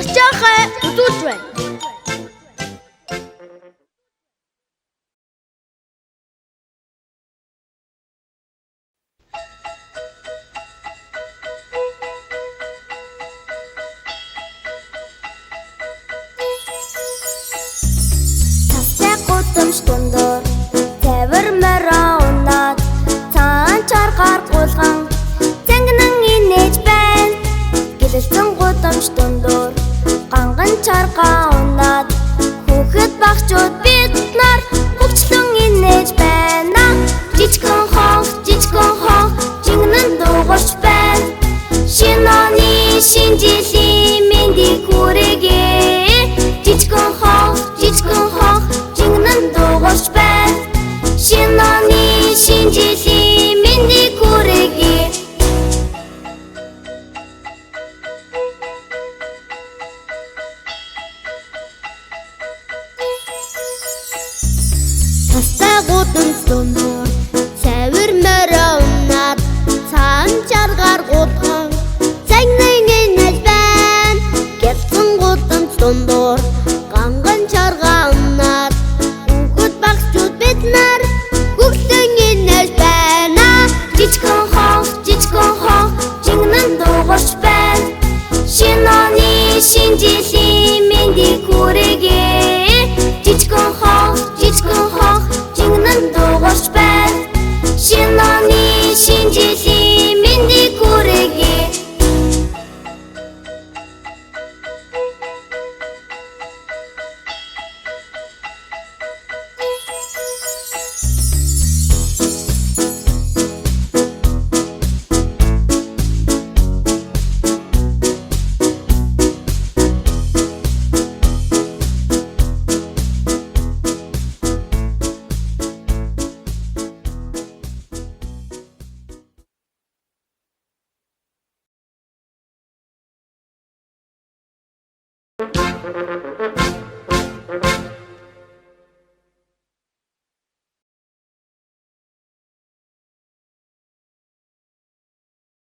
гарч яахаа үзүүлж байна. Тастай гудамж дундуур тавир мороо унаад цаан чаргаар гулган зангинан инээж байна. Гэлэлцэн гудамж дундуур ганган чаргаа унаад хүүхэд багчууд бид нар хөгчлөн инээж байна. Жижигхэн хонх жингнэн дуугарч байна. Шинэ оны шинэ жилийн мэндийг хүрээгээ. Жижигхэн хонх жингнэн дуугарч байна. Шинэ оны шинэ жилийн мэндийг хүрээгээ. Тастай гудамж дундуур савир мороо унаад цаан чаргаар гудхан загнан инээж байна. Гэлцэн гудамж дундуур ганган чаргаа унаад хүүхэд багчууд бид нар хөгчлөн инээж байна. Жижигхэн хонх жингнэн дуугарч байна. Шинэ оны шинэ жилийн мэндийг хүрээгээ. Жижигхэн хонх жингнэн дуугарч байна. Шинэ оны шинэ жилийн мэндийг хүрээгээ.